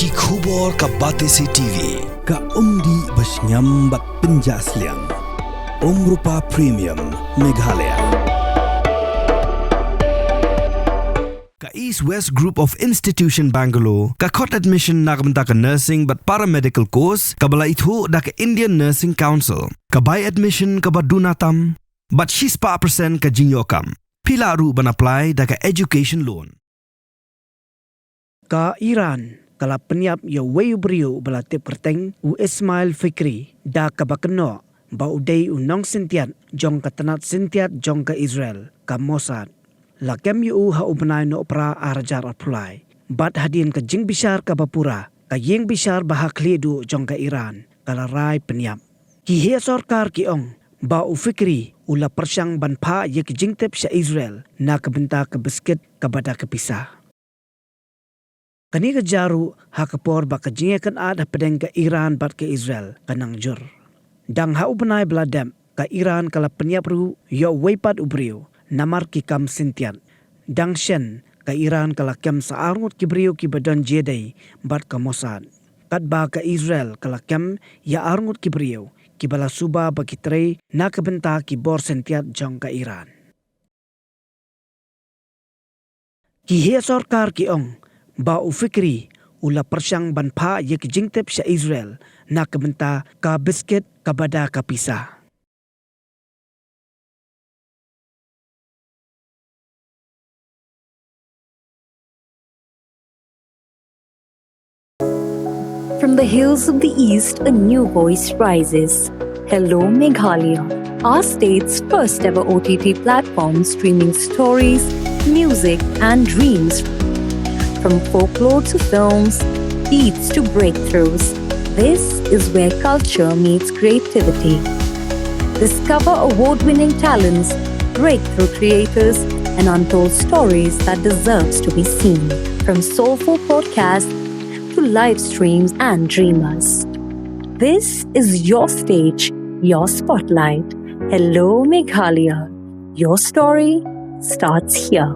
Ki khubor ka Batesi TV. Ka umdi basnyam bat penjaslian. Rupa Premium Meghalaya. Ka East West Group of Institution Bangalore, ka khot admission na kabenta ka nursing but paramedical course, ka bala ithu da ka Indian Nursing Council, ka buy admission ka badunatam, but she's pa percent ka jingyokam. Pila ru ban apply da ka education loan. Ka Iran, kala Pynïap ya wayu brio bala tip perteng u Ismail Fikri da ka bakno ba uday u Nongsyntiat jong ka tanat Syntiat jong ka Israel ka Mossad. La kem yu ha ubnay no opera arajar apply. Bat hadin ka jing bishar ka bapura ka yeng bishar bahakli du jong ka Iran kala rai Pynïap. Ki he sorkar ki ong ba u Fikri ula persyang banpa ye ki Jingtip sa Israel na kabenta ka biskit ka bada ka pisah. Kani ka jaru hakapor ba ka jingekan ad pedeng ka Iran bat ka Israel kanang jur. Dang ha ubanay bladem ka Iran kala Pynïap ru yo waypad ubriyo namar ki kam Syntiat. Dang shen ka Iran kala kem sa arngot ki briyo ki badan jeday bat ka Mossad. Kat ba ka Israel kala kem ya arngot ki briyo ki bala suba ba ki trey na kabenta ki bor Syntiat jong ka Iran. Ki he sorkar ki ong ba u Fikri ula persyang banpa ye ki Jingtip sa Israel na kabenta ka biskit ka bada ka pisah. From the hills of the east, a new voice rises. Hello Meghalaya, our state's first ever OTT platform streaming stories, music and dreams. From folklore to films, beats to breakthroughs, this is where culture meets creativity. Discover award-winning talents, breakthrough creators, and untold stories that deserves to be seen. From soulful podcasts to live streams and dreamers. This is your stage, your spotlight. Hello Meghalaya. Your story starts here.